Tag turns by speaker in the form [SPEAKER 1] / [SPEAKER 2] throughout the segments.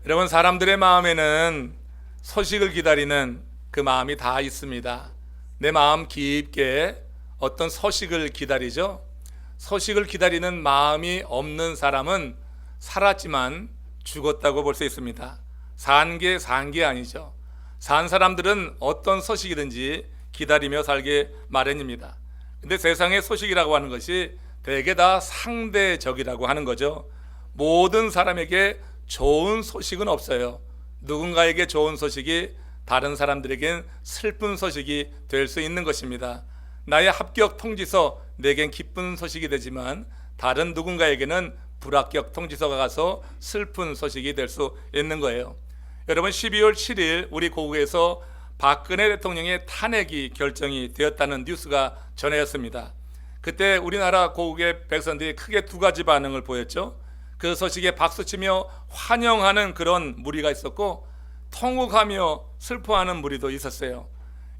[SPEAKER 1] 여러분, 사람들의 마음에는 소식을 기다리는 그 마음이 다 있습니다. 내 마음 깊게 어떤 소식을 기다리죠. 소식을 기다리는 마음이 없는 사람은 살았지만 죽었다고 볼 수 있습니다. 산 게 아니죠. 산 사람들은 어떤 소식이든지 기다리며 살게 마련입니다. 근데 세상의 소식이라고 하는 것이 대개 다 상대적이라고 하는 거죠. 모든 사람에게 좋은 소식은 없어요. 누군가에게 좋은 소식이 다른 사람들에겐 슬픈 소식이 될 수 있는 것입니다. 나의 합격 통지서 내겐 기쁜 소식이 되지만 다른 누군가에게는 불합격 통지서가 가서 슬픈 소식이 될 수 있는 거예요. 여러분, 12월 7일 우리 고국에서 박근혜 대통령의 탄핵이 결정이 되었다는 뉴스가 전해졌습니다. 그때 우리나라 고국의 백성들이 크게 두 가지 반응을 보였죠. 그 소식에 박수치며 환영하는 그런 무리가 있었고, 통곡하며 슬퍼하는 무리도 있었어요.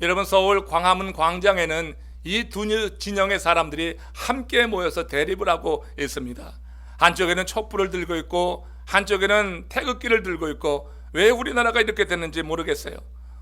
[SPEAKER 1] 여러분, 서울 광화문 광장에는 이 두 진영의 사람들이 함께 모여서 대립을 하고 있습니다. 한쪽에는 촛불을 들고 있고 한쪽에는 태극기를 들고 있고, 왜 우리나라가 이렇게 됐는지 모르겠어요.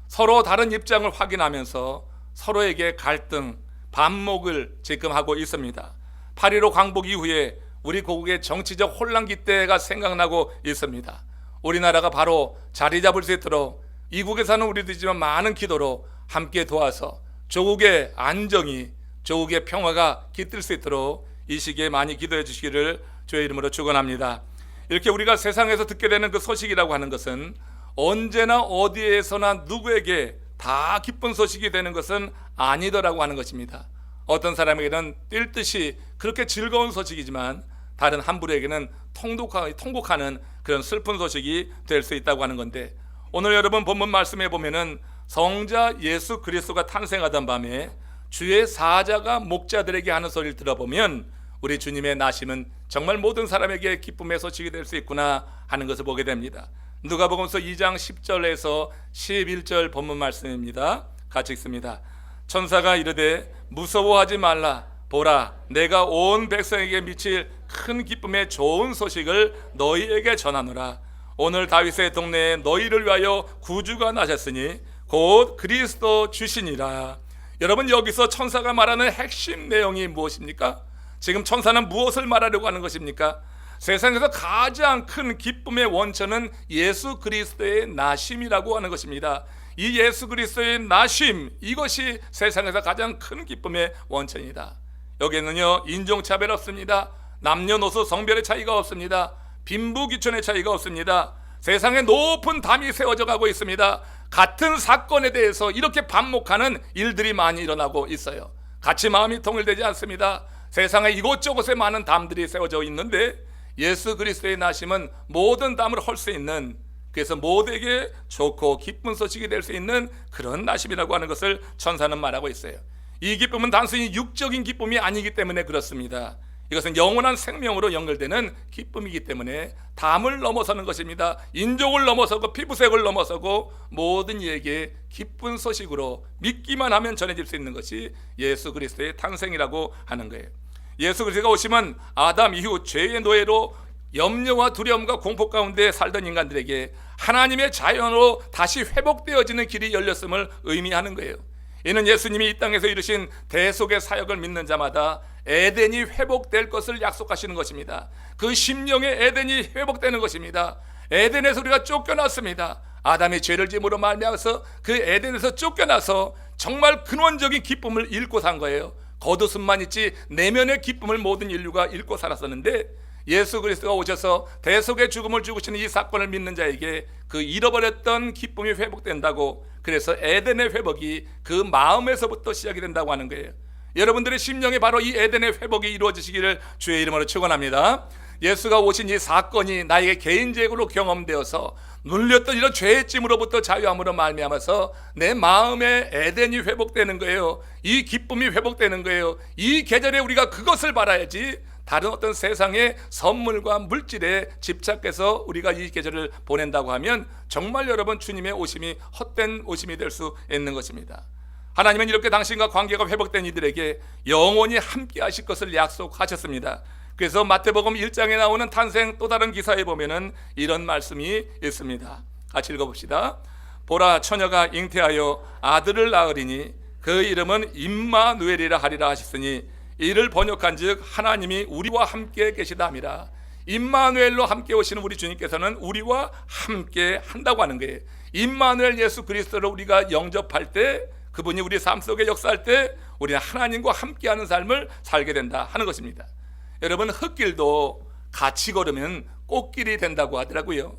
[SPEAKER 1] 서로 다른 입장을 확인하면서 서로에게 갈등, 반목을 지금 하고 있습니다. 8.15 광복 이후에 우리 고국의 정치적 혼란기 때가 생각나고 있습니다. 우리나라가 바로 자리 잡을 수 있도록 이국에 사는 우리들이지만 많은 기도로 함께 도와서 조국의 안정이, 조국의 평화가 깃들 수 있도록 이 시기에 많이 기도해 주시기를 주의 이름으로 축원합니다. 이렇게 우리가 세상에서 듣게 되는 그 소식이라고 하는 것은 언제나 어디에서나 누구에게 다 기쁜 소식이 되는 것은 아니더라고 하는 것입니다. 어떤 사람에게는 뛸 듯이 그렇게 즐거운 소식이지만 다른 한 분에게는 통곡하는 그런 슬픈 소식이 될 수 있다고 하는 건데, 오늘 여러분 본문 말씀에 보면은 성자 예수 그리스도가 탄생하던 밤에 주의 사자가 목자들에게 하는 소리를 들어보면 우리 주님의 나심은 정말 모든 사람에게 기쁨의 소식이 될 수 있구나 하는 것을 보게 됩니다. 누가복음서 2장 10절에서 11절 본문 말씀입니다. 같이 읽습니다. 천사가 이르되 무서워하지 말라. 보라, 내가 온 백성에게 미칠 큰 기쁨의 좋은 소식을 너희에게 전하노라. 오늘 다윗의 동네에 너희를 위하여 구주가 나셨으니 곧 그리스도 주시니라. 여러분, 여기서 천사가 말하는 핵심 내용이 무엇입니까? 지금 천사는 무엇을 말하려고 하는 것입니까? 세상에서 가장 큰 기쁨의 원천은 예수 그리스도의 나심이라고 하는 것입니다. 이 예수 그리스도의 나심, 이것이 세상에서 가장 큰 기쁨의 원천이다. 여기에는요, 인종차별 없습니다. 남녀노소 성별의 차이가 없습니다. 빈부귀천의 차이가 없습니다. 세상에 높은 담이 세워져 가고 있습니다. 같은 사건에 대해서 이렇게 반목하는 일들이 많이 일어나고 있어요. 같이 마음이 통일되지 않습니다. 세상에 이곳저곳에 많은 담들이 세워져 있는데 예수 그리스도의 나심은 모든 담을 헐 수 있는, 그래서 모두에게 좋고 기쁜 소식이 될 수 있는 그런 나심이라고 하는 것을 천사는 말하고 있어요. 이 기쁨은 단순히 육적인 기쁨이 아니기 때문에 그렇습니다. 이것은 영원한 생명으로 연결되는 기쁨이기 때문에 담을 넘어서는 것입니다. 인종을 넘어서고 피부색을 넘어서고 모든 이에게 기쁜 소식으로 믿기만 하면 전해질 수 있는 것이 예수 그리스도의 탄생이라고 하는 거예요. 예수 그리스도가 오시면 아담 이후 죄의 노예로 염려와 두려움과 공포 가운데 살던 인간들에게 하나님의 자연으로 다시 회복되어지는 길이 열렸음을 의미하는 거예요. 이는 예수님이 이 땅에서 이루신 대속의 사역을 믿는 자마다 에덴이 회복될 것을 약속하시는 것입니다. 그 심령의 에덴이 회복되는 것입니다. 에덴에서 우리가 쫓겨났습니다. 아담이 죄를 지음으로 말미암아서 그 에덴에서 쫓겨나서 정말 근원적인 기쁨을 잃고 산 거예요. 겉웃음만 있지 내면의 기쁨을 모든 인류가 잃고 살았었는데, 예수 그리스도가 오셔서 대속의 죽음을 죽으시는 이 사건을 믿는 자에게 그 잃어버렸던 기쁨이 회복된다고, 그래서 에덴의 회복이 그 마음에서부터 시작이 된다고 하는 거예요. 여러분들의 심령에 바로 이 에덴의 회복이 이루어지시기를 주의 이름으로 축원합니다. 예수가 오신 이 사건이 나에게 개인적으로 경험되어서 눌렸던 이런 죄의 찜으로부터 자유함으로 말미암아서 내 마음의 에덴이 회복되는 거예요. 이 기쁨이 회복되는 거예요. 이 계절에 우리가 그것을 바라야지 다른 어떤 세상의 선물과 물질에 집착해서 우리가 이 계절을 보낸다고 하면 정말 여러분, 주님의 오심이 헛된 오심이 될 수 있는 것입니다. 하나님은 이렇게 당신과 관계가 회복된 이들에게 영원히 함께 하실 것을 약속하셨습니다. 그래서 마태복음 1장에 나오는 탄생 또 다른 기사에 보면은 이런 말씀이 있습니다. 같이 읽어봅시다. 보라, 처녀가 잉태하여 아들을 낳으리니 그 이름은 임마누엘이라 하리라 하셨으니 이를 번역한즉 하나님이 우리와 함께 계시다 함이라. 임마누엘로 함께 오시는 우리 주님께서는 우리와 함께 한다고 하는 거예요. 임마누엘 예수 그리스도를 우리가 영접할 때, 그분이 우리 삶 속에 역사할 때 우리는 하나님과 함께하는 삶을 살게 된다 하는 것입니다. 여러분, 흙길도 같이 걸으면 꽃길이 된다고 하더라고요.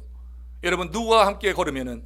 [SPEAKER 1] 여러분, 누구와 함께 걸으면은,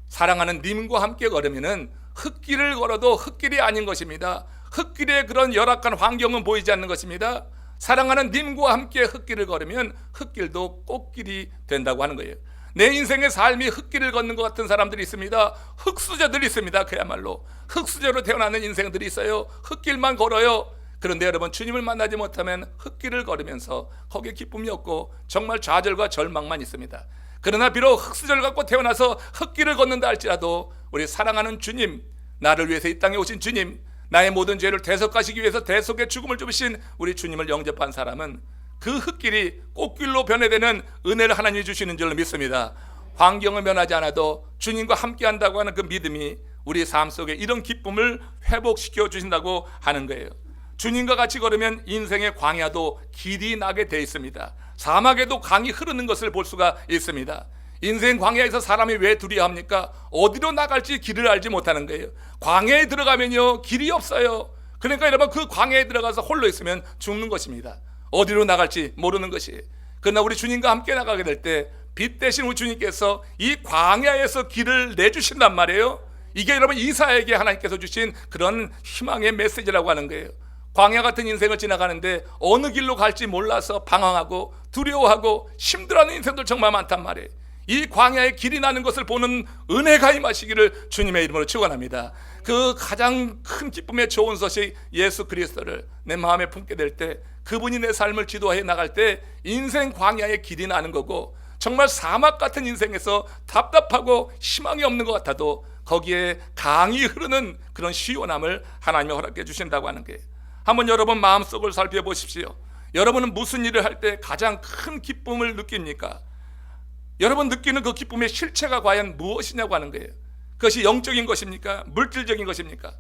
[SPEAKER 1] 사랑하는 님과 함께 걸으면은 흙길을 걸어도 흙길이 아닌 것입니다. 흙길의 그런 열악한 환경은 보이지 않는 것입니다. 사랑하는 님과 함께 흙길을 걸으면 흙길도 꽃길이 된다고 하는 거예요. 내 인생의 삶이 흙길을 걷는 것 같은 사람들이 있습니다. 흙수저들이 있습니다. 그야말로 흙수저로 태어나는 인생들이 있어요. 흙길만 걸어요. 그런데 여러분, 주님을 만나지 못하면 흙길을 걸으면서 거기에 기쁨이 없고 정말 좌절과 절망만 있습니다. 그러나 비록 흙수저를 갖고 태어나서 흙길을 걷는다 할지라도 우리 사랑하는 주님, 나를 위해서 이 땅에 오신 주님, 나의 모든 죄를 대속하시기 위해서 대속의 죽음을 주신 우리 주님을 영접한 사람은 그 흙길이 꽃길로 변해되는 은혜를 하나님이 주시는 줄로 믿습니다. 환경을 변하지 않아도 주님과 함께 한다고 하는 그 믿음이 우리 삶 속에 이런 기쁨을 회복시켜 주신다고 하는 거예요. 주님과 같이 걸으면 인생의 광야도 길이 나게 돼 있습니다. 사막에도 강이 흐르는 것을 볼 수가 있습니다. 인생 광야에서 사람이 왜 두려워합니까? 어디로 나갈지 길을 알지 못하는 거예요. 광야에 들어가면요, 길이 없어요. 그러니까 여러분, 그 광야에 들어가서 홀로 있으면 죽는 것입니다. 어디로 나갈지 모르는 것이. 그러나 우리 주님과 함께 나가게 될 때 빛 대신 우리 주님께서 이 광야에서 길을 내주신단 말이에요. 이게 여러분, 이사야에게 하나님께서 주신 그런 희망의 메시지라고 하는 거예요. 광야 같은 인생을 지나가는데 어느 길로 갈지 몰라서 방황하고 두려워하고 힘들어하는 인생들 정말 많단 말이에요. 이 광야에 길이 나는 것을 보는 은혜가 임하시기를 주님의 이름으로 축원합니다. 그 가장 큰 기쁨의 좋은 소식, 예수 그리스도를 내 마음에 품게 될 때, 그분이 내 삶을 지도해 나갈 때 인생 광야에 길이 나는 거고, 정말 사막 같은 인생에서 답답하고 희망이 없는 것 같아도 거기에 강이 흐르는 그런 시원함을 하나님이 허락해 주신다고 하는 거예요. 한번 여러분 마음속을 살펴보십시오. 여러분은 무슨 일을 할 때 가장 큰 기쁨을 느낍니까? 여러분 느끼는 그 기쁨의 실체가 과연 무엇이냐고 하는 거예요. 그것이 영적인 것입니까? 물질적인 것입니까?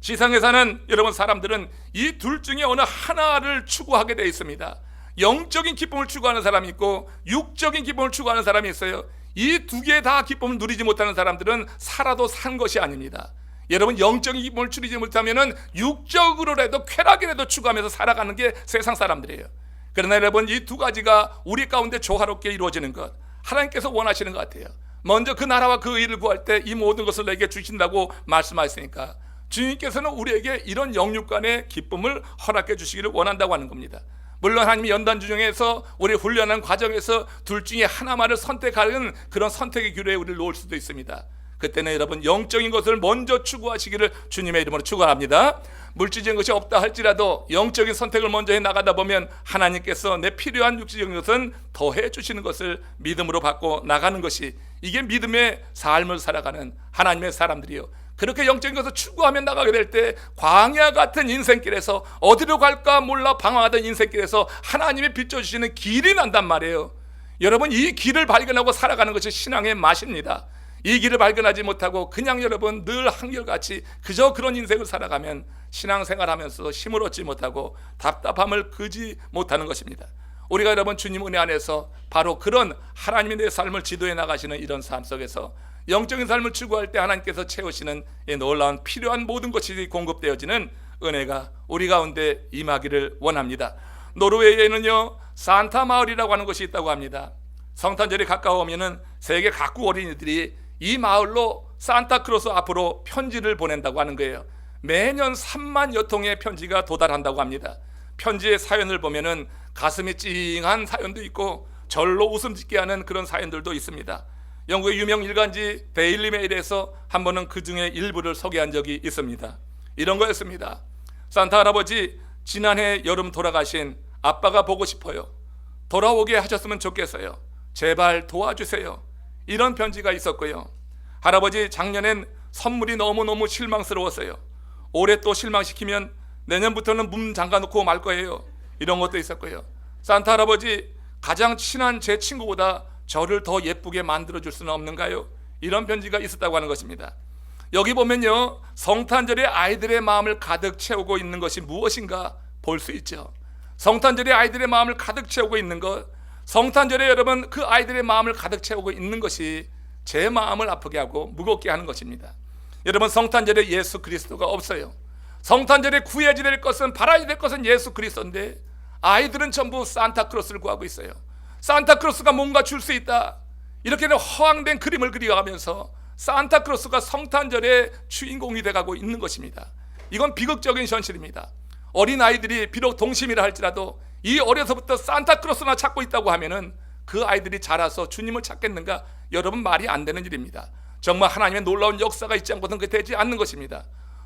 [SPEAKER 1] 지상에 사는 여러분 사람들은 이 둘 중에 어느 하나를 추구하게 되어 있습니다. 영적인 기쁨을 추구하는 사람이 있고 육적인 기쁨을 추구하는 사람이 있어요. 이 두 개의 다 기쁨을 누리지 못하는 사람들은 살아도 산 것이 아닙니다. 여러분, 영적인 기쁨을 누리지 못하면 육적으로라도 쾌락이라도 추구하면서 살아가는 게 세상 사람들이에요. 그러나 여러분, 이 두 가지가 우리 가운데 조화롭게 이루어지는 것, 하나님께서 원하시는 것 같아요. 먼저 그 나라와 그 의를 구할 때 이 모든 것을 내게 주신다고 말씀하셨으니까 주님께서는 우리에게 이런 영육간의 기쁨을 허락해 주시기를 원한다고 하는 겁니다. 물론 하나님이 연단 중에서 우리 훈련하는 과정에서 둘 중에 하나만을 선택하는 그런 선택의 기로에 우리를 놓을 수도 있습니다. 그때는 여러분, 영적인 것을 먼저 추구하시기를 주님의 이름으로 축원합니다. 물질적인 것이 없다 할지라도 영적인 선택을 먼저 해 나가다 보면 하나님께서 내 필요한 육체적인 것은 더해 주시는 것을 믿음으로 받고 나가는 것이, 이게 믿음의 삶을 살아가는 하나님의 사람들이요. 그렇게 영적인 것을 추구하며 나가게 될 때 광야 같은 인생길에서 어디로 갈까 몰라 방황하던 인생길에서 하나님이 비춰주시는 길이 난단 말이에요. 여러분, 이 길을 발견하고 살아가는 것이 신앙의 맛입니다. 이 길을 발견하지 못하고 그냥 여러분 늘 한결같이 그저 그런 인생을 살아가면 신앙생활하면서 힘을 얻지 못하고 답답함을 그지 못하는 것입니다. 우리가 여러분 주님 은혜 안에서 바로 그런 하나님이 내 삶을 지도해 나가시는 이런 삶 속에서 영적인 삶을 추구할 때 하나님께서 채우시는 이 놀라운 필요한 모든 것이 공급되어지는 은혜가 우리 가운데 임하기를 원합니다. 노르웨이에는요, 산타 마을이라고 하는 것이 있다고 합니다. 성탄절이 가까워오면은 세계 각국 어린이들이 이 마을로 산타크로스 앞으로 편지를 보낸다고 하는 거예요. 매년 3만여 통의 편지가 도달한다고 합니다. 편지의 사연을 보면은 가슴이 찡한 사연도 있고 절로 웃음 짓게 하는 그런 사연들도 있습니다. 영국의 유명 일간지 데일리 메일에서 한 번은 그 중에 일부를 소개한 적이 있습니다. 이런 거였습니다. 산타 할아버지, 지난해 여름 돌아가신 아빠가 보고 싶어요. 돌아오게 하셨으면 좋겠어요. 제발 도와주세요. 이런 편지가 있었고요. 할아버지, 작년엔 선물이 너무너무 실망스러웠어요. 올해 또 실망시키면 내년부터는 문 잠가놓고 말 거예요. 이런 것도 있었고요. 산타 할아버지, 가장 친한 제 친구보다 저를 더 예쁘게 만들어줄 수는 없는가요? 이런 편지가 있었다고 하는 것입니다. 여기 보면요, 성탄절에 아이들의 마음을 가득 채우고 있는 것이 무엇인가 볼 수 있죠. 성탄절에 아이들의 마음을 가득 채우고 있는 것, 성탄절에 여러분 그 아이들의 마음을 가득 채우고 있는 것이 제 마음을 아프게 하고 무겁게 하는 것입니다. 여러분, 성탄절에 예수 그리스도가 없어요. 성탄절에 구해야 될 것은, 바라야 될 것은 예수 그리스도인데 아이들은 전부 산타크로스를 구하고 있어요. 산타크로스가 뭔가 줄 수 있다, 이렇게 허황된 그림을 그려가면서 산타크로스가 성탄절의 주인공이 돼가고 있는 것입니다. 이건 비극적인 현실입니다. 어린아이들이 비록 동심이라 할지라도 이 어려서부터 산타크로스나 찾고 있다고 하면은 그 아이들이 자라서 주님을 찾겠는가? 여러분, 말이 안 되는 일입니다. 정말 하나님의 놀라운 역사가 있지 않고는 그 되지 않는 것입니다.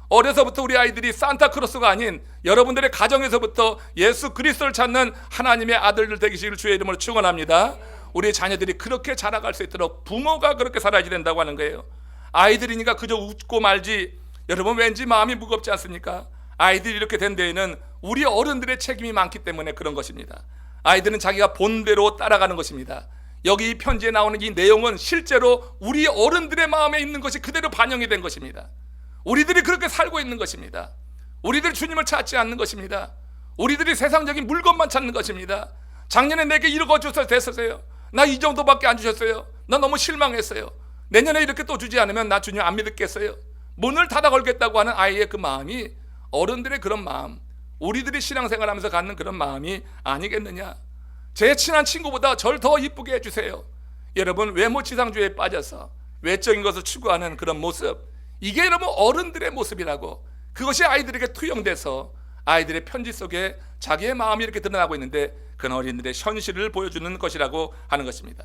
[SPEAKER 1] 어려서부터 우리 아이들이 산타크로스가 아닌 여러분들의 가정에서부터 예수 그리스도를 찾는 하나님의 아들들 되시기를 주의 이름으로 축원합니다. 우리 자녀들이 그렇게 자라갈 수 있도록 부모가 그렇게 살아야 된다고 하는 거예요. 아이들이니까 그저 웃고 말지, 여러분 왠지 마음이 무겁지 않습니까? 아이들이 이렇게 된 데에는 우리 어른들의 책임이 많기 때문에 그런 것입니다. 아이들은 자기가 본대로 따라가는 것입니다. 여기 이 편지에 나오는 이 내용은 실제로 우리 어른들의 마음에 있는 것이 그대로 반영이 된 것입니다. 우리들이 그렇게 살고 있는 것입니다. 우리들 주님을 찾지 않는 것입니다. 우리들이 세상적인 물건만 찾는 것입니다. 작년에 내게 이거 주셔서 됐었어요. 나 이 정도밖에 안 주셨어요. 나 너무 실망했어요. 내년에 이렇게 또 주지 않으면 나 주님 안 믿겠어요. 문을 닫아 걸겠다고 하는 아이의 그 마음이 어른들의 그런 마음, 우리들이 신앙생활하면서 갖는 그런 마음이 아니겠느냐. 제 친한 친구보다 절 더 이쁘게 해주세요. 여러분, 외모지상주의에 빠져서 외적인 것을 추구하는 그런 모습, 이게 여러분 어른들의 모습이라고. 그것이 아이들에게 투영돼서 아이들의 편지 속에 자기의 마음이 이렇게 드러나고 있는데 그건 어린이들의 현실을 보여주는 것이라고 하는 것입니다.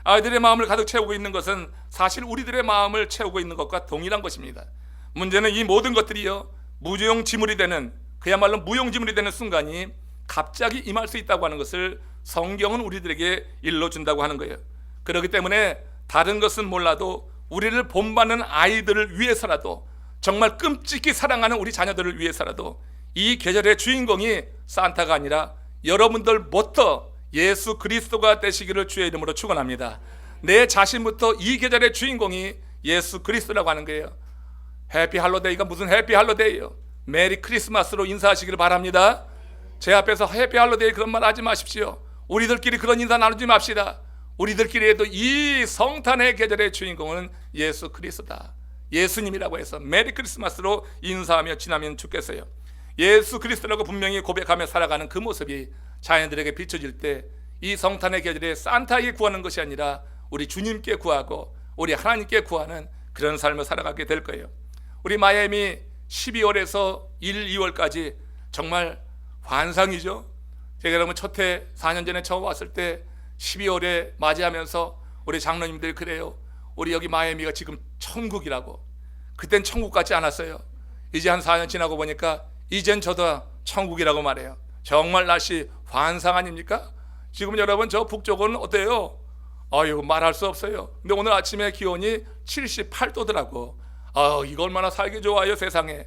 [SPEAKER 1] 아이들의 마음을 가득 채우고 있는 것은 사실 우리들의 마음을 채우고 있는 것과 동일한 것입니다. 문제는 이 모든 것들이요, 무용지물이 되는, 그야말로 무용지물이 되는 순간이 갑자기 임할 수 있다고 하는 것을 성경은 우리들에게 일러준다고 하는 거예요. 그렇기 때문에 다른 것은 몰라도 우리를 본받는 아이들을 위해서라도, 정말 끔찍히 사랑하는 우리 자녀들을 위해서라도 이 계절의 주인공이 산타가 아니라 여러분들부터 예수 그리스도가 되시기를 주의 이름으로 축원합니다. 내 자신부터 이 계절의 주인공이 예수 그리스도라고 하는 거예요. 해피 할로데이가 무슨 해피 할로데이요? 메리 크리스마스로 인사하시기를 바랍니다. 제 앞에서 해피 할로데이 그런 말 하지 마십시오. 우리들끼리 그런 인사 나누지 맙시다. 우리들끼리 해도 이 성탄의 계절의 주인공은 예수 그리스도다, 예수님이라고 해서 메리 크리스마스로 인사하며 지나면 좋겠어요. 예수 그리스도라고 분명히 고백하며 살아가는 그 모습이 자녀들에게 비춰질 때 이 성탄의 계절에 산타에게 구하는 것이 아니라 우리 주님께 구하고 우리 하나님께 구하는 그런 삶을 살아가게 될 거예요. 우리 마이애미 12월에서 1, 2월까지 정말 환상이죠. 제가 여러분 첫해 4년 전에 처음 왔을 때 12월에 맞이하면서 우리 장로님들이 그래요. 우리 여기 마이애미가 지금 천국이라고. 그땐 천국 같지 않았어요. 이제 한 4년 지나고 보니까 이젠 저도 천국이라고 말해요. 정말 날씨 환상 아닙니까? 지금 여러분 저 북쪽은 어때요? 아유, 말할 수 없어요. 근데 오늘 아침에 기온이 78도더라고. 이거 얼마나 살기 좋아요, 세상에.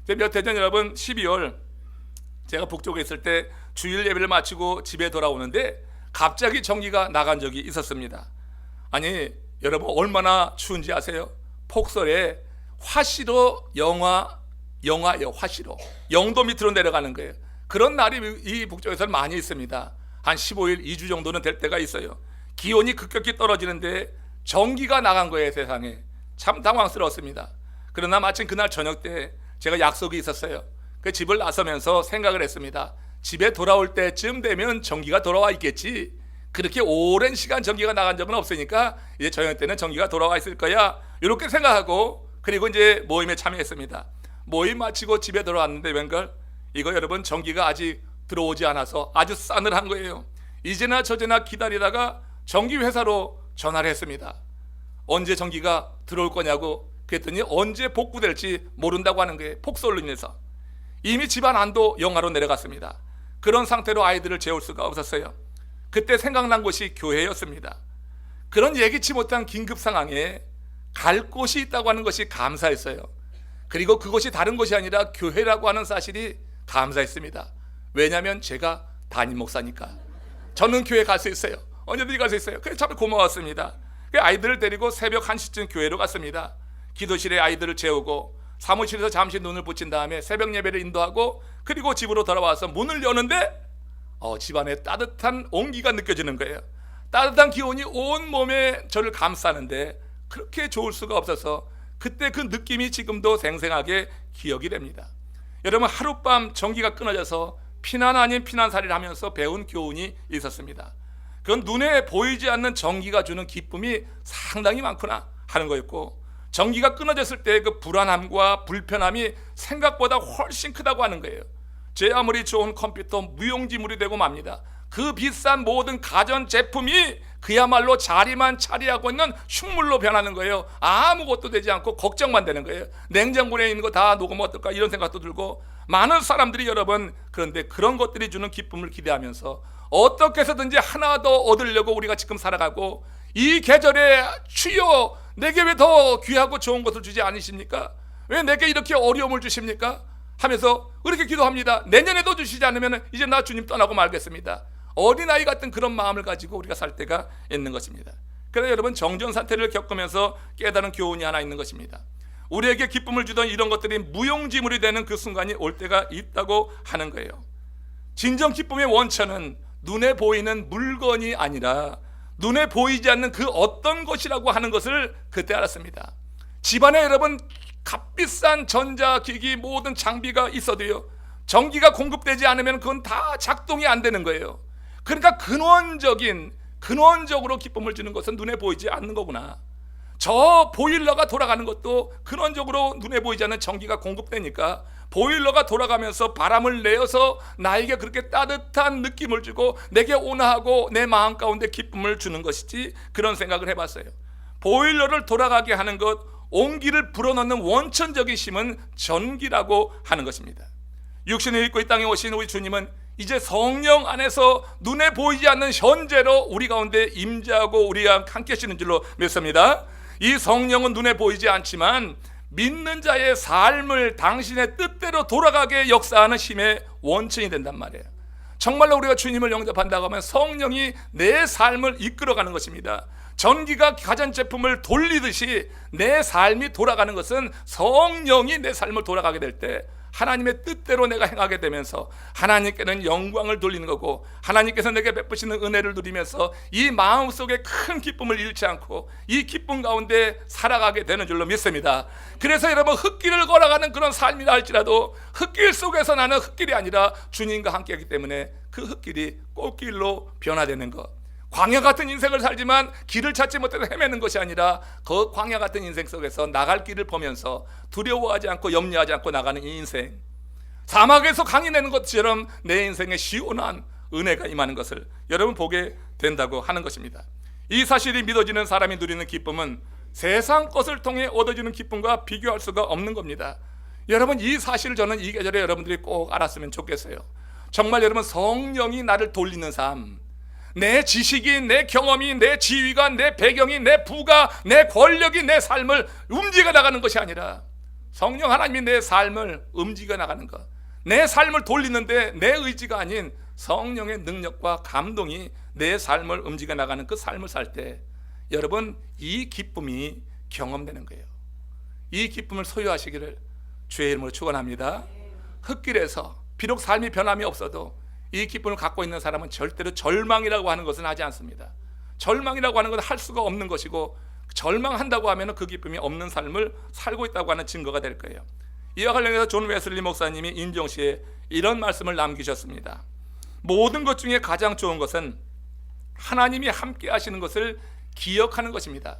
[SPEAKER 1] 몇 해 전 여러분 12월 제가 북쪽에 있을 때 주일 예배를 마치고 집에 돌아오는데 갑자기 전기가 나간 적이 있었습니다. 아니 여러분, 얼마나 추운지 아세요? 폭설에 화씨로 영하예요. 화씨로 0도 밑으로 내려가는 거예요. 그런 날이 이 북쪽에서는 많이 있습니다. 한 15일, 2주 정도는 될 때가 있어요. 기온이 급격히 떨어지는데 전기가 나간 거예요, 세상에. 참 당황스러웠습니다. 그러나 마침 그날 저녁 때 제가 약속이 있었어요. 그 집을 나서면서 생각을 했습니다. 집에 돌아올 때쯤 되면 전기가 돌아와 있겠지. 그렇게 오랜 시간 전기가 나간 적은 없으니까 이제 저녁 때는 전기가 돌아와 있을 거야, 이렇게 생각하고, 그리고 이제 모임에 참여했습니다. 모임 마치고 집에 돌아왔는데 웬걸, 이거 여러분 전기가 아직 들어오지 않아서 아주 싸늘한 거예요. 이제나 저제나 기다리다가 전기회사로 전화를 했습니다. 언제 전기가 들어올 거냐고. 그랬더니 언제 복구될지 모른다고 하는 거예요. 폭설로 인해서 이미 집안 안도 영하로 내려갔습니다. 그런 상태로 아이들을 재울 수가 없었어요. 그때 생각난 곳이 교회였습니다. 그런 예기치 못한 긴급 상황에 갈 곳이 있다고 하는 것이 감사했어요. 그리고 그것이 다른 곳이 아니라 교회라고 하는 사실이 감사했습니다. 왜냐하면 제가 담임 목사니까. 저는 교회 갈 수 있어요. 언제든지 갈 수 있어요. 그래서 참 고마웠습니다. 아이들을 데리고 새벽 1시쯤 교회로 갔습니다. 기도실에 아이들을 재우고 사무실에서 잠시 눈을 붙인 다음에 새벽 예배를 인도하고 그리고 집으로 돌아와서 문을 여는데 집안에 따뜻한 온기가 느껴지는 거예요. 따뜻한 기운이 온 몸에 저를 감싸는데 그렇게 좋을 수가 없어서 그때 그 느낌이 지금도 생생하게 기억이 됩니다. 여러분, 하룻밤 전기가 끊어져서 피난 아닌 피난살이를 하면서 배운 교훈이 있었습니다. 그건 눈에 보이지 않는 전기가 주는 기쁨이 상당히 많구나 하는 거였고, 전기가 끊어졌을 때 그 불안함과 불편함이 생각보다 훨씬 크다고 하는 거예요. 제 아무리 좋은 컴퓨터 무용지물이 되고 맙니다. 그 비싼 모든 가전 제품이 그야말로 자리만 차지하고 있는 흉물로 변하는 거예요. 아무것도 되지 않고 걱정만 되는 거예요. 냉장고에 있는 거 다 녹으면 어떨까 이런 생각도 들고, 많은 사람들이 여러분 그런데 그런 것들이 주는 기쁨을 기대하면서 어떻게 해서든지 하나 더 얻으려고 우리가 지금 살아가고, 이 계절에 주여 내게 왜 더 귀하고 좋은 것을 주지 않으십니까? 왜 내게 이렇게 어려움을 주십니까? 하면서 그렇게 기도합니다. 내년에도 주시지 않으면 이제 나 주님 떠나고 말겠습니다. 어린아이 같은 그런 마음을 가지고 우리가 살 때가 있는 것입니다. 그래서 여러분, 정전사태를 겪으면서 깨달은 교훈이 하나 있는 것입니다. 우리에게 기쁨을 주던 이런 것들이 무용지물이 되는 그 순간이 올 때가 있다고 하는 거예요. 진정 기쁨의 원천은 눈에 보이는 물건이 아니라 눈에 보이지 않는 그 어떤 것이라고 하는 것을 그때 알았습니다. 집안에 여러분 값비싼 전자기기 모든 장비가 있어도요, 전기가 공급되지 않으면 그건 다 작동이 안 되는 거예요. 그러니까 근원적으로 기쁨을 주는 것은 눈에 보이지 않는 거구나. 저 보일러가 돌아가는 것도 근원적으로 눈에 보이지 않는 전기가 공급되니까 보일러가 돌아가면서 바람을 내어서 나에게 그렇게 따뜻한 느낌을 주고 내게 온화하고 내 마음 가운데 기쁨을 주는 것이지, 그런 생각을 해봤어요. 보일러를 돌아가게 하는 것, 온기를 불어넣는 원천적인 힘은 전기라고 하는 것입니다. 육신을 입고 이 땅에 오신 우리 주님은 이제 성령 안에서 눈에 보이지 않는 현재로 우리 가운데 임재하고 우리와 함께 하시는 줄로 믿습니다. 이 성령은 눈에 보이지 않지만 믿는 자의 삶을 당신의 뜻대로 돌아가게 역사하는 힘의 원천이 된단 말이에요. 정말로 우리가 주님을 영접한다고 하면 성령이 내 삶을 이끌어가는 것입니다. 전기가 가전제품을 돌리듯이 내 삶이 돌아가는 것은 성령이 내 삶을 돌아가게 될 때 하나님의 뜻대로 내가 행하게 되면서 하나님께는 영광을 돌리는 거고, 하나님께서 내게 베푸시는 은혜를 누리면서 이 마음속에 큰 기쁨을 잃지 않고 이 기쁨 가운데 살아가게 되는 줄로 믿습니다. 그래서 여러분, 흙길을 걸어가는 그런 삶이라 할지라도 흙길 속에서 나는 흙길이 아니라 주님과 함께하기 때문에 그 흙길이 꽃길로 변화되는 것, 광야 같은 인생을 살지만 길을 찾지 못해서 헤매는 것이 아니라 그 광야 같은 인생 속에서 나갈 길을 보면서 두려워하지 않고 염려하지 않고 나가는 이 인생, 사막에서 강이 내는 것처럼 내 인생에 시원한 은혜가 임하는 것을 여러분 보게 된다고 하는 것입니다. 이 사실이 믿어지는 사람이 누리는 기쁨은 세상 것을 통해 얻어지는 기쁨과 비교할 수가 없는 겁니다. 여러분, 이 사실을 저는 이 계절에 여러분들이 꼭 알았으면 좋겠어요. 정말 여러분, 성령이 나를 돌리는 삶, 내 지식이, 내 경험이, 내 지위가, 내 배경이, 내 부가, 내 권력이 내 삶을 움직여 나가는 것이 아니라 성령 하나님이 내 삶을 움직여 나가는 것, 내 삶을 돌리는데 내 의지가 아닌 성령의 능력과 감동이 내 삶을 움직여 나가는 그 삶을 살 때 여러분, 이 기쁨이 경험되는 거예요. 이 기쁨을 소유하시기를 주의 이름으로 축원합니다. 흙길에서 비록 삶이 변함이 없어도 이 기쁨을 갖고 있는 사람은 절대로 절망이라고 하는 것은 하지 않습니다. 절망이라고 하는 것은 할 수가 없는 것이고, 절망한다고 하면 그 기쁨이 없는 삶을 살고 있다고 하는 증거가 될 거예요. 이와 관련해서 존 웨슬리 목사님이 인정시에 이런 말씀을 남기셨습니다. 모든 것 중에 가장 좋은 것은 하나님이 함께 하시는 것을 기억하는 것입니다.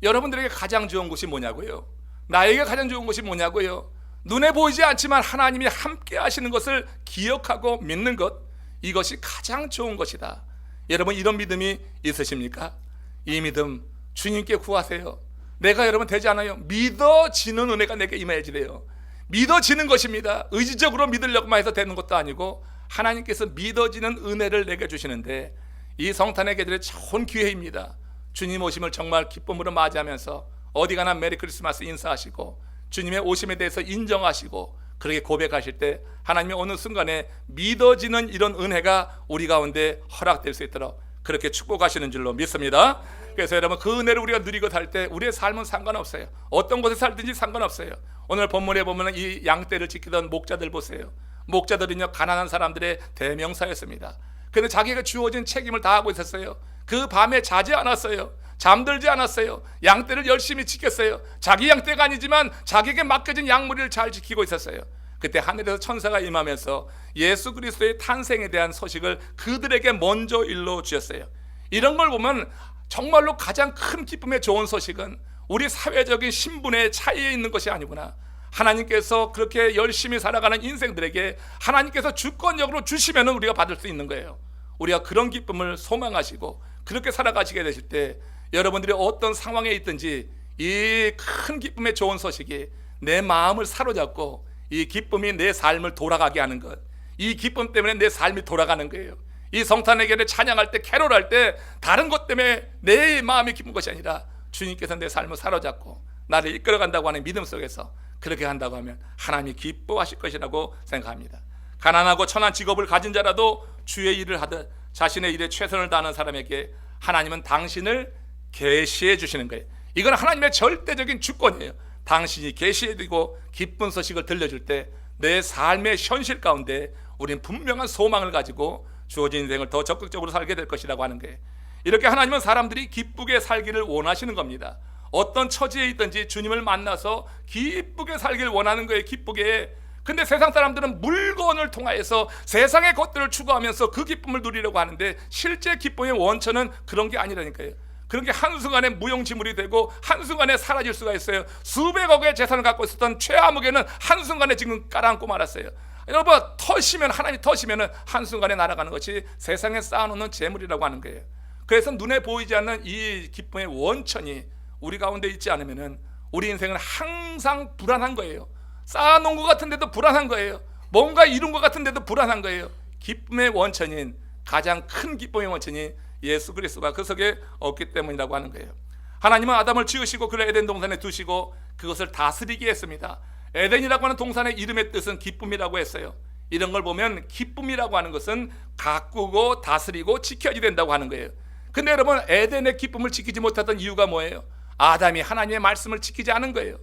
[SPEAKER 1] 여러분들에게 가장 좋은 것이 뭐냐고요? 나에게 가장 좋은 것이 뭐냐고요? 눈에 보이지 않지만 하나님이 함께 하시는 것을 기억하고 믿는 것, 이것이 가장 좋은 것이다. 여러분, 이런 믿음이 있으십니까? 이 믿음 주님께 구하세요. 내가 여러분 되지 않아요. 믿어지는 은혜가 내게 임해지래요. 믿어지는 것입니다. 의지적으로 믿으려고만 해서 되는 것도 아니고 하나님께서 믿어지는 은혜를 내게 주시는데, 이 성탄의 계절에 좋은 기회입니다. 주님 오심을 정말 기쁨으로 맞이하면서 어디 가나 메리 크리스마스 인사하시고 주님의 오심에 대해서 인정하시고 그렇게 고백하실 때 하나님이 어느 순간에 믿어지는 이런 은혜가 우리 가운데 허락될 수 있도록 그렇게 축복하시는 줄로 믿습니다. 그래서 여러분, 그 은혜를 우리가 누리고 살 때 우리의 삶은 상관없어요. 어떤 곳에 살든지 상관없어요. 오늘 본문에 보면 이 양떼를 지키던 목자들 보세요. 목자들은요, 가난한 사람들의 대명사였습니다. 그런데 자기가 주어진 책임을 다하고 있었어요. 그 밤에 자지 않았어요. 잠들지 않았어요. 양떼를 열심히 지켰어요. 자기 양떼가 아니지만 자기에게 맡겨진 양무리를 잘 지키고 있었어요. 그때 하늘에서 천사가 임하면서 예수 그리스도의 탄생에 대한 소식을 그들에게 먼저 일러 주셨어요. 이런 걸 보면 정말로 가장 큰 기쁨의 좋은 소식은 우리 사회적인 신분의 차이에 있는 것이 아니구나. 하나님께서 그렇게 열심히 살아가는 인생들에게 하나님께서 주권적으로 주시면 우리가 받을 수 있는 거예요. 우리가 그런 기쁨을 소망하시고 그렇게 살아가시게 되실 때 여러분들이 어떤 상황에 있든지 이 큰 기쁨의 좋은 소식이 내 마음을 사로잡고 이 기쁨이 내 삶을 돌아가게 하는 것, 이 기쁨 때문에 내 삶이 돌아가는 거예요. 이 성탄의 계를 찬양할 때, 캐롤할 때 다른 것 때문에 내 마음이 기쁜 것이 아니라 주님께서 내 삶을 사로잡고 나를 이끌어간다고 하는 믿음 속에서 그렇게 한다고 하면 하나님이 기뻐하실 것이라고 생각합니다. 가난하고 천한 직업을 가진 자라도 주의 일을 하듯 자신의 일에 최선을 다하는 사람에게 하나님은 당신을 계시해 주시는 거예요. 이건 하나님의 절대적인 주권이에요. 당신이 계시해 주고 기쁜 소식을 들려줄 때 내 삶의 현실 가운데 우리는 분명한 소망을 가지고 주어진 인생을 더 적극적으로 살게 될 것이라고 하는 거예요. 이렇게 하나님은 사람들이 기쁘게 살기를 원하시는 겁니다. 어떤 처지에 있든지 주님을 만나서 기쁘게 살기를 원하는 거예요. 기쁘게. 근데 세상 사람들은 물건을 통하여서 세상의 것들을 추구하면서 그 기쁨을 누리려고 하는데 실제 기쁨의 원천은 그런 게 아니라니까요. 그런 게 한순간에 무용지물이 되고 한순간에 사라질 수가 있어요. 수백억의 재산을 갖고 있었던 최아무개는 한순간에 지금 깔아앉고 말았어요. 여러분, 터시면 하나님이 터시면 한순간에 날아가는 것이 세상에 쌓아놓는 재물이라고 하는 거예요. 그래서 눈에 보이지 않는 이 기쁨의 원천이 우리 가운데 있지 않으면 우리 인생은 항상 불안한 거예요. 쌓아놓은 것 같은데도 불안한 거예요. 뭔가 이룬 것 같은데도 불안한 거예요. 기쁨의 원천인, 가장 큰 기쁨의 원천이 예수 그리스도가 그 속에 없기 때문이라고 하는 거예요. 하나님은 아담을 지으시고 그를 에덴 동산에 두시고 그것을 다스리게 했습니다. 에덴이라고 하는 동산의 이름의 뜻은 기쁨이라고 했어요. 이런 걸 보면 기쁨이라고 하는 것은 가꾸고 다스리고 지켜야지 된다고 하는 거예요. 근데 여러분, 에덴의 기쁨을 지키지 못했던 이유가 뭐예요? 아담이 하나님의 말씀을 지키지 않은 거예요.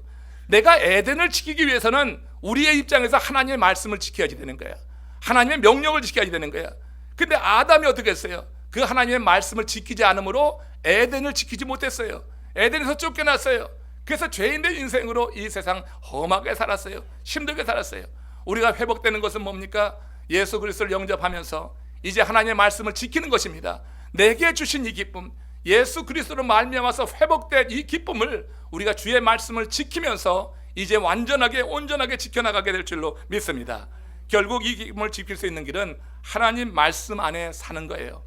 [SPEAKER 1] 내가 에덴을 지키기 위해서는 우리의 입장에서 하나님의 말씀을 지켜야지 되는 거야. 하나님의 명령을 지켜야지 되는 거야. 근데 아담이 어떻게 했어요? 그 하나님의 말씀을 지키지 않으므로 에덴을 지키지 못했어요. 에덴에서 쫓겨났어요. 그래서 죄인의 인생으로 이 세상 험하게 살았어요. 힘들게 살았어요. 우리가 회복되는 것은 뭡니까? 예수 그리스도를 영접하면서 이제 하나님의 말씀을 지키는 것입니다. 내게 주신 이 기쁨, 예수 그리스도로 말미암아서 회복된 이 기쁨을 우리가 주의 말씀을 지키면서 이제 완전하게 온전하게 지켜나가게 될 줄로 믿습니다. 결국 이 기쁨을 지킬 수 있는 길은 하나님 말씀 안에 사는 거예요.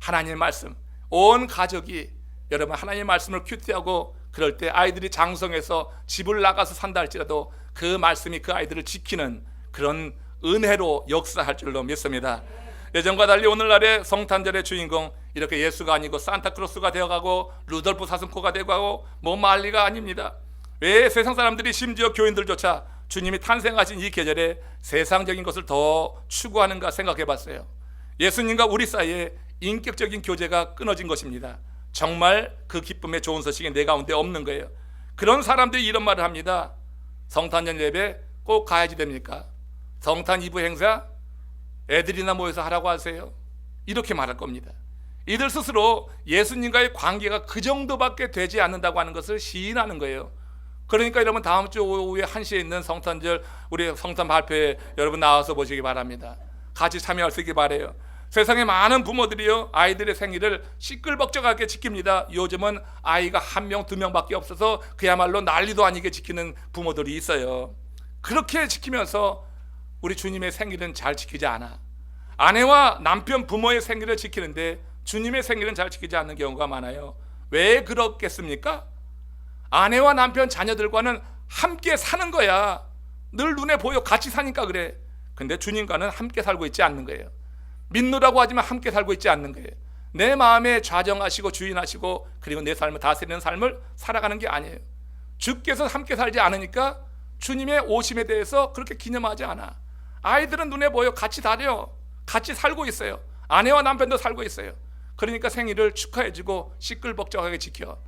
[SPEAKER 1] 하나님의 말씀, 온 가족이 여러분 하나님의 말씀을 큐티하고 그럴 때 아이들이 장성해서 집을 나가서 산다 할지라도 그 말씀이 그 아이들을 지키는 그런 은혜로 역사할 줄로 믿습니다. 예전과 달리 오늘날의 성탄절의 주인공 이렇게 예수가 아니고 산타크로스가 되어가고 루돌프 사슴코가 되어가고 뭐 난리가 아닙니다. 왜 세상 사람들이 심지어 교인들조차 주님이 탄생하신 이 계절에 세상적인 것을 더 추구하는가 생각해 봤어요. 예수님과 우리 사이에 인격적인 교제가 끊어진 것입니다. 정말 그 기쁨의 좋은 소식이 내 가운데 없는 거예요. 그런 사람들이 이런 말을 합니다. 성탄절 예배 꼭 가야지 됩니까? 성탄 이브 행사 애들이나 모여서 하라고 하세요. 이렇게 말할 겁니다. 이들 스스로 예수님과의 관계가 그 정도밖에 되지 않는다고 하는 것을 시인하는 거예요. 그러니까 여러분 다음 주 오후에 1시에 있는 성탄절 우리 성탄 발표에 여러분 나와서 보시기 바랍니다. 같이 참여할 수 있기 바라요. 세상에 많은 부모들이요 아이들의 생일을 시끌벅적하게 지킵니다. 요즘은 아이가 1명, 2명밖에 없어서 그야말로 난리도 아니게 지키는 부모들이 있어요. 그렇게 지키면서 우리 주님의 생일은 잘 지키지 않아. 아내와 남편, 부모의 생일을 지키는데 주님의 생일은 잘 지키지 않는 경우가 많아요. 왜 그렇겠습니까? 아내와 남편, 자녀들과는 함께 사는 거야. 늘 눈에 보여. 같이 사니까 그래. 근데 주님과는 함께 살고 있지 않는 거예요. 믿노라고 하지만 함께 살고 있지 않는 거예요. 내 마음에 좌정하시고 주인하시고 그리고 내 삶을 다스리는 삶을 살아가는 게 아니에요. 주께서 함께 살지 않으니까 주님의 오심에 대해서 그렇게 기념하지 않아. 아이들은 눈에 보여. 같이 다녀. 같이 살고 있어요. 아내와 남편도 살고 있어요. 그러니까 생일을 축하해주고 시끌벅적하게 지켜.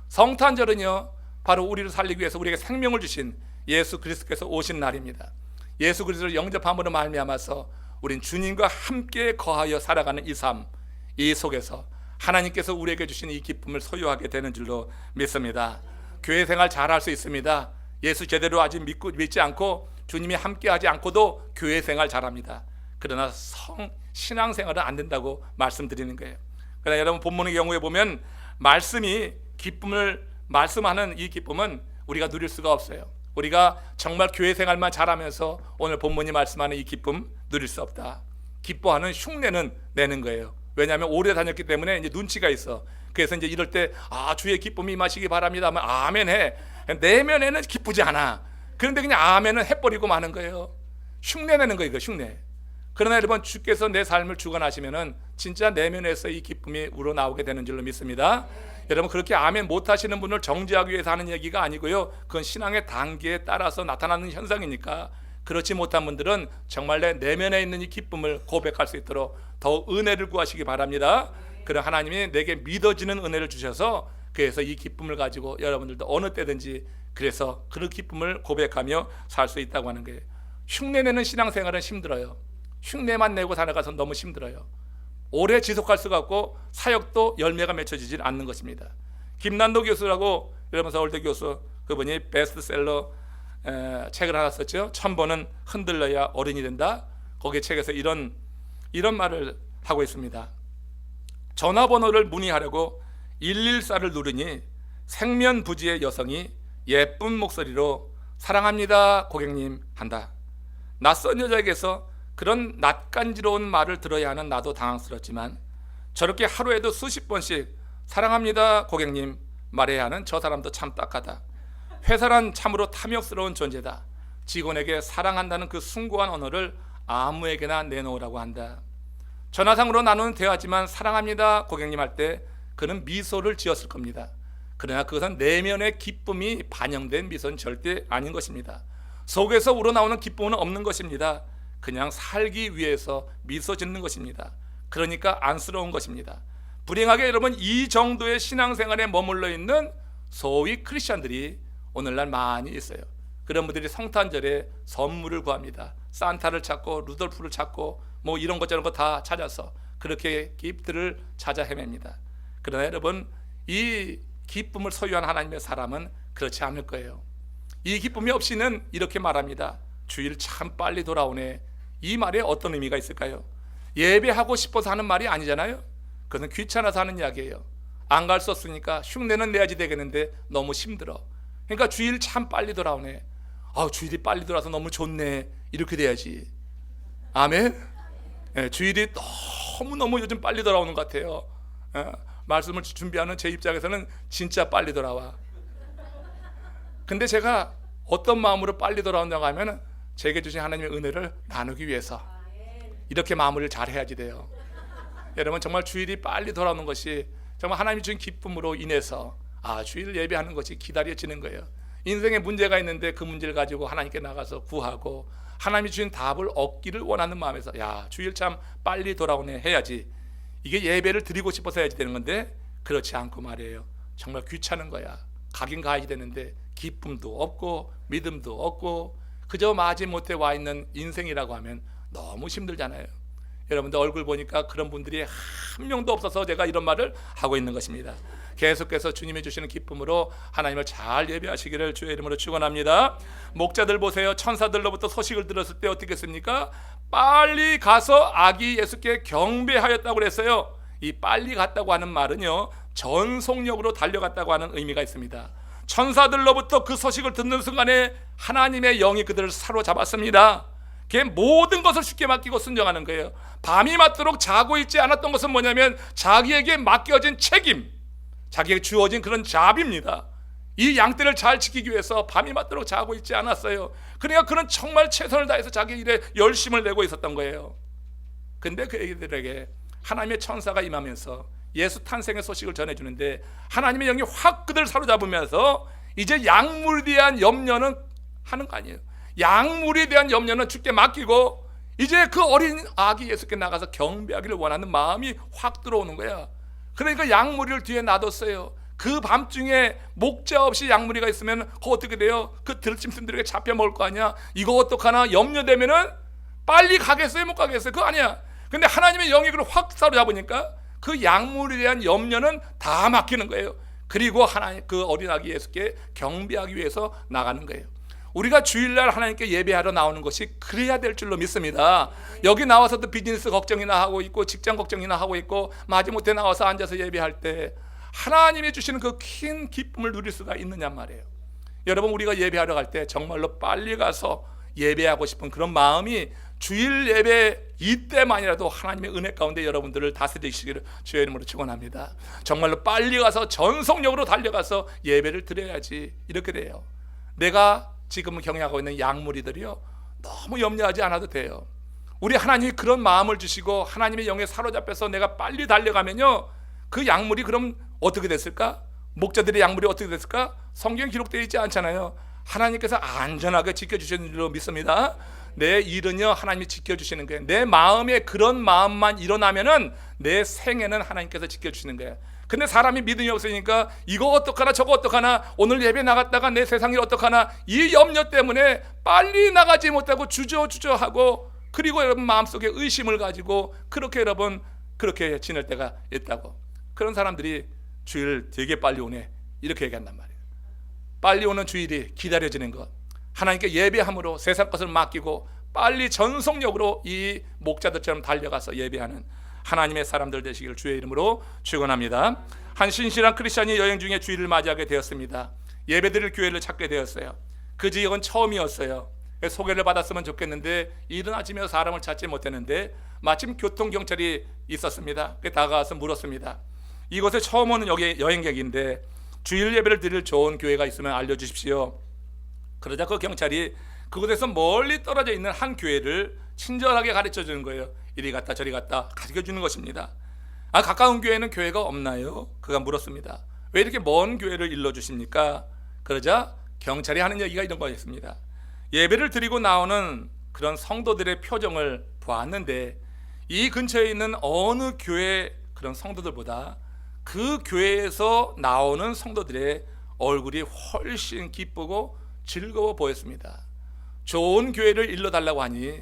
[SPEAKER 1] 성탄절은요, 바로 우리를 살리기 위해서 우리에게 생명을 주신 예수 그리스도께서 오신 날입니다. 예수 그리스도를 영접함으로 말미암아서 우린 주님과 함께 거하여 살아가는 이 삶, 이 속에서 하나님께서 우리에게 주신 이 기쁨을 소유하게 되는 줄로 믿습니다. 교회 생활 잘할 수 있습니다. 예수 제대로 아직 믿지 않고 주님이 함께하지 않고도 교회 생활 잘합니다. 그러나 신앙생활은 안 된다고 말씀드리는 거예요. 그러나 여러분, 본문의 경우에 보면 말씀이 기쁨을 말씀하는 이 기쁨은 우리가 누릴 수가 없어요. 우리가 정말 교회 생활만 잘하면서 오늘 본문이 말씀하는 이 기쁨 누릴 수 없다. 기뻐하는 흉내는 내는 거예요. 왜냐하면 오래 다녔기 때문에 이제 눈치가 있어. 그래서 이제 이럴 때 주의 기쁨이 임하시기 바랍니다 하면 아멘 해. 내면에는 기쁘지 않아. 그런데 그냥 아멘은 해버리고 마는 거예요. 흉내 내는 거예요. 흉내. 그러나 여러분, 주께서 내 삶을 주관하시면은 진짜 내면에서 이 기쁨이 우러나오게 되는 줄로 믿습니다. 여러분, 그렇게 아멘 못하시는 분을 정죄하기 위해서 하는 얘기가 아니고요, 그건 신앙의 단계에 따라서 나타나는 현상이니까, 그렇지 못한 분들은 정말 내 내면에 있는 이 기쁨을 고백할 수 있도록 더 은혜를 구하시기 바랍니다. 그럼 하나님이 내게 믿어지는 은혜를 주셔서 그래서 이 기쁨을 가지고 여러분들도 어느 때든지 그래서 그 기쁨을 고백하며 살 수 있다고 하는 거예요. 흉내내는 신앙생활은 힘들어요. 흉내만 내고 살아가서 너무 힘들어요. 오래 지속할 수가 없고 사역도 열매가 맺혀지질 않는 것입니다. 김난도 교수라고 여러분 서울대 교수, 그분이 베스트셀러 책을 하나 썼죠. 1000번은 흔들려야 어른이 된다. 거기 책에서 이런 말을 하고 있습니다. 전화번호를 문의하려고 114를 누르니 생면부지의 여성이 예쁜 목소리로 사랑합니다 고객님 한다. 낯선 여자에게서 그런 낯간지러운 말을 들어야 하는 나도 당황스럽지만 저렇게 하루에도 수십 번씩 사랑합니다 고객님 말해야 하는 저 사람도 참 딱하다. 회사란 참으로 탐욕스러운 존재다. 직원에게 사랑한다는 그 숭고한 언어를 아무에게나 내놓으라고 한다. 전화상으로 나누는 대화지만 사랑합니다 고객님 할 때 그는 미소를 지었을 겁니다. 그러나 그것은 내면의 기쁨이 반영된 미소는 절대 아닌 것입니다. 속에서 우러나오는 기쁨은 없는 것입니다. 그냥 살기 위해서 미소 짓는 것입니다. 그러니까 안쓰러운 것입니다. 불행하게 여러분, 이 정도의 신앙생활에 머물러 있는 소위 크리스천들이 오늘날 많이 있어요. 그런 분들이 성탄절에 선물을 구합니다. 산타를 찾고 루돌프를 찾고 뭐 이런 것 저런 거 다 찾아서 그렇게 기프트를 찾아 헤맵니다. 그러나 여러분, 이 기쁨을 소유한 하나님의 사람은 그렇지 않을 거예요. 이 기쁨이 없이는 이렇게 말합니다. 주일 참 빨리 돌아오네. 이 말에 어떤 의미가 있을까요? 예배하고 싶어서 하는 말이 아니잖아요. 그것은 귀찮아서 하는 이야기예요. 안 갈 수 없으니까 흉내는 내야지 되겠는데 너무 힘들어. 그러니까 주일 참 빨리 돌아오네. 주일이 빨리 돌아서 너무 좋네. 이렇게 돼야지. 아멘. 주일이 너무너무 요즘 빨리 돌아오는 것 같아요. 말씀을 준비하는 제 입장에서는 진짜 빨리 돌아와. 근데 제가 어떤 마음으로 빨리 돌아온다고 하면 제게 주신 하나님의 은혜를 나누기 위해서 이렇게 마무리를 잘 해야지 돼요. 여러분, 정말 주일이 빨리 돌아오는 것이 정말 하나님이 주신 기쁨으로 인해서 주일 예배하는 것이 기다려지는 거예요. 인생에 문제가 있는데 그 문제를 가지고 하나님께 나가서 구하고 하나님이 주신 답을 얻기를 원하는 마음에서 주일 참 빨리 돌아오네 해야지. 이게 예배를 드리고 싶어서 해야지 되는 건데 그렇지 않고 말이에요. 정말 귀찮은 거야. 가긴 가야지 되는데 기쁨도 없고 믿음도 없고 그저 마지못해 와 있는 인생이라고 하면 너무 힘들잖아요. 여러분들 얼굴 보니까 그런 분들이 한 명도 없어서 제가 이런 말을 하고 있는 것입니다. 계속해서 주님이 주시는 기쁨으로 하나님을 잘 예배하시기를 주의 이름으로 축원합니다. 목자들 보세요. 천사들로부터 소식을 들었을 때 어떻게 했습니까? 빨리 가서 아기 예수께 경배하였다고 그랬어요. 이 빨리 갔다고 하는 말은요, 전속력으로 달려갔다고 하는 의미가 있습니다. 천사들로부터 그 소식을 듣는 순간에 하나님의 영이 그들을 사로잡았습니다. 그게 모든 것을 쉽게 맡기고 순종하는 거예요. 밤이 맞도록 자고 있지 않았던 것은 뭐냐면 자기에게 맡겨진 책임, 자기에게 주어진 그런 자비입니다. 이 양떼를 잘 지키기 위해서 밤이 맞도록 자고 있지 않았어요. 그러니까 그는 정말 최선을 다해서 자기 일에 열심을 내고 있었던 거예요. 근데 그 애기들에게 하나님의 천사가 임하면서 예수 탄생의 소식을 전해주는데 하나님의 영이 확 그들을 사로잡으면서 이제 약물에 대한 염려는 하는 거 아니에요. 약물에 대한 염려는 주께 맡기고 이제 그 어린 아기 예수께 나가서 경배하기를 원하는 마음이 확 들어오는 거야. 그러니까 약물이를 뒤에 놔뒀어요. 그 밤중에 목자 없이 약물이가 있으면 그거 어떻게 돼요? 그 들짐승들에게 잡혀 먹을 거 아니야. 이거 어떡하나 염려되면은 빨리 가겠어요? 못 가겠어요? 그거 아니야. 근데 하나님의 영이 그걸 확 사로잡으니까 그 약물에 대한 염려는 다 맡기는 거예요. 그리고 하나님 그 어린 아기 예수께 경배하기 위해서 나가는 거예요. 우리가 주일날 하나님께 예배하러 나오는 것이 그래야 될 줄로 믿습니다. 여기 나와서도 비즈니스 걱정이나 하고 있고 직장 걱정이나 하고 있고 마지못해 나와서 앉아서 예배할 때 하나님이 주시는 그 큰 기쁨을 누릴 수가 있느냐 말이에요. 여러분, 우리가 예배하러 갈 때 정말로 빨리 가서 예배하고 싶은 그런 마음이 주일 예배 이때만이라도 하나님의 은혜 가운데 여러분들을 다스리시기를 주의 이름으로 축원합니다. 정말로 빨리 가서 전속력으로 달려가서 예배를 드려야지. 이렇게 돼요. 내가 지금 경영하고 있는 약물이들이요, 너무 염려하지 않아도 돼요. 우리 하나님이 그런 마음을 주시고 하나님의 영에 사로잡혀서 내가 빨리 달려가면요, 그 약물이 그럼 어떻게 됐을까? 목자들의 약물이 어떻게 됐을까? 성경에 기록되어 있지 않잖아요. 하나님께서 안전하게 지켜주시는 줄로 믿습니다. 내 일은요, 하나님이 지켜주시는 거예요. 내 마음에 그런 마음만 일어나면은 내 생애는 하나님께서 지켜주시는 거예요. 근데 사람이 믿음이 없으니까 이거 어떡하나 저거 어떡하나, 오늘 예배 나갔다가 내 세상이 어떡하나, 이 염려 때문에 빨리 나가지 못하고 주저하고, 그리고 여러분 마음속에 의심을 가지고 그렇게 여러분 그렇게 지낼 때가 있다고. 그런 사람들이 주일 되게 빨리 오네, 이렇게 얘기한단 말이에요. 빨리 오는 주일이 기다려지는 것, 하나님께 예배함으로 세상 것을 맡기고 빨리 전속력으로 이 목자들처럼 달려가서 예배하는 하나님의 사람들 되시기를 주의 이름으로 축원합니다. 한 신실한 크리스찬이 여행 중에 주일을 맞이하게 되었습니다. 예배드릴 교회를 찾게 되었어요. 그 지역은 처음이었어요. 소개를 받았으면 좋겠는데 이른 아침에 사람을 찾지 못했는데 마침 교통경찰이 있었습니다. 다가와서 물었습니다. 이곳에 처음 오는 여행객인데 주일 예배를 드릴 좋은 교회가 있으면 알려주십시오. 그러자 그 경찰이 그곳에서 멀리 떨어져 있는 한 교회를 친절하게 가르쳐 주는 거예요. 이리 갔다 저리 갔다 가르쳐 주는 것입니다. 가까운 교회는 교회가 없나요? 그가 물었습니다. 왜 이렇게 먼 교회를 일러주십니까? 그러자 경찰이 하는 얘기가 이런 거였습니다. 예배를 드리고 나오는 그런 성도들의 표정을 보았는데 이 근처에 있는 어느 교회 그런 성도들보다 그 교회에서 나오는 성도들의 얼굴이 훨씬 기쁘고 즐거워 보였습니다. 좋은 교회를 일러달라고 하니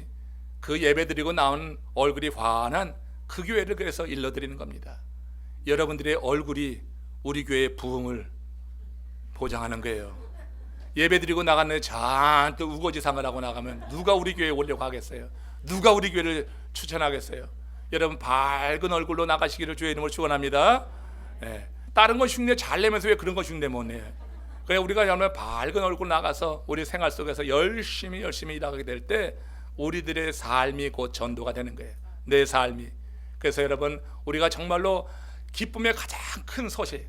[SPEAKER 1] 그 예배드리고 나온 얼굴이 환한 그 교회를 그래서 일러드리는 겁니다. 여러분들의 얼굴이 우리 교회의 부흥을 보장하는 거예요. 예배드리고 나갔는데 잔뜩 우거지상을 하고 나가면 누가 우리 교회에 오려고 하겠어요? 누가 우리 교회를 추천하겠어요? 여러분, 밝은 얼굴로 나가시기를 주의 이름으로 축원합니다. 다른 건 흉내 잘 내면서 왜 그런 거 흉내 못 내요? 그래, 우리가 정말 밝은 얼굴 나가서 우리 생활 속에서 열심히 일하게 될 때 우리들의 삶이 곧 전도가 되는 거예요. 내 삶이. 그래서 여러분, 우리가 정말로 기쁨의 가장 큰 소식,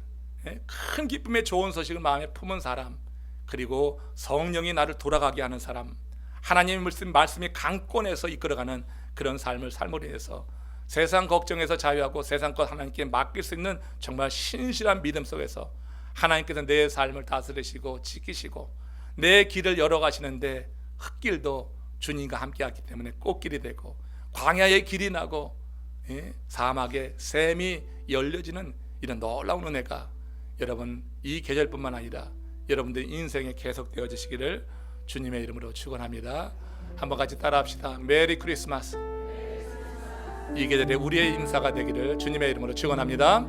[SPEAKER 1] 큰 기쁨의 좋은 소식을 마음에 품은 사람, 그리고 성령이 나를 돌아가게 하는 사람, 하나님의 말씀이 강권해서 이끌어가는 그런 삶을 삶으로 해서 세상 걱정에서 자유하고 세상 것 하나님께 맡길 수 있는 정말 신실한 믿음 속에서 하나님께서 내 삶을 다스리시고 지키시고 내 길을 열어가시는데 흙길도 주님과 함께하기 때문에 꽃길이 되고 광야의 길이 나고 사막의 샘이 열려지는 이런 놀라운 은혜가 여러분 이 계절뿐만 아니라 여러분들 인생에 계속되어지시기를 주님의 이름으로 축원합니다. 한번 같이 따라합시다. 메리 크리스마스. 이 계절에 우리의 인사가 되기를 주님의 이름으로 축원합니다.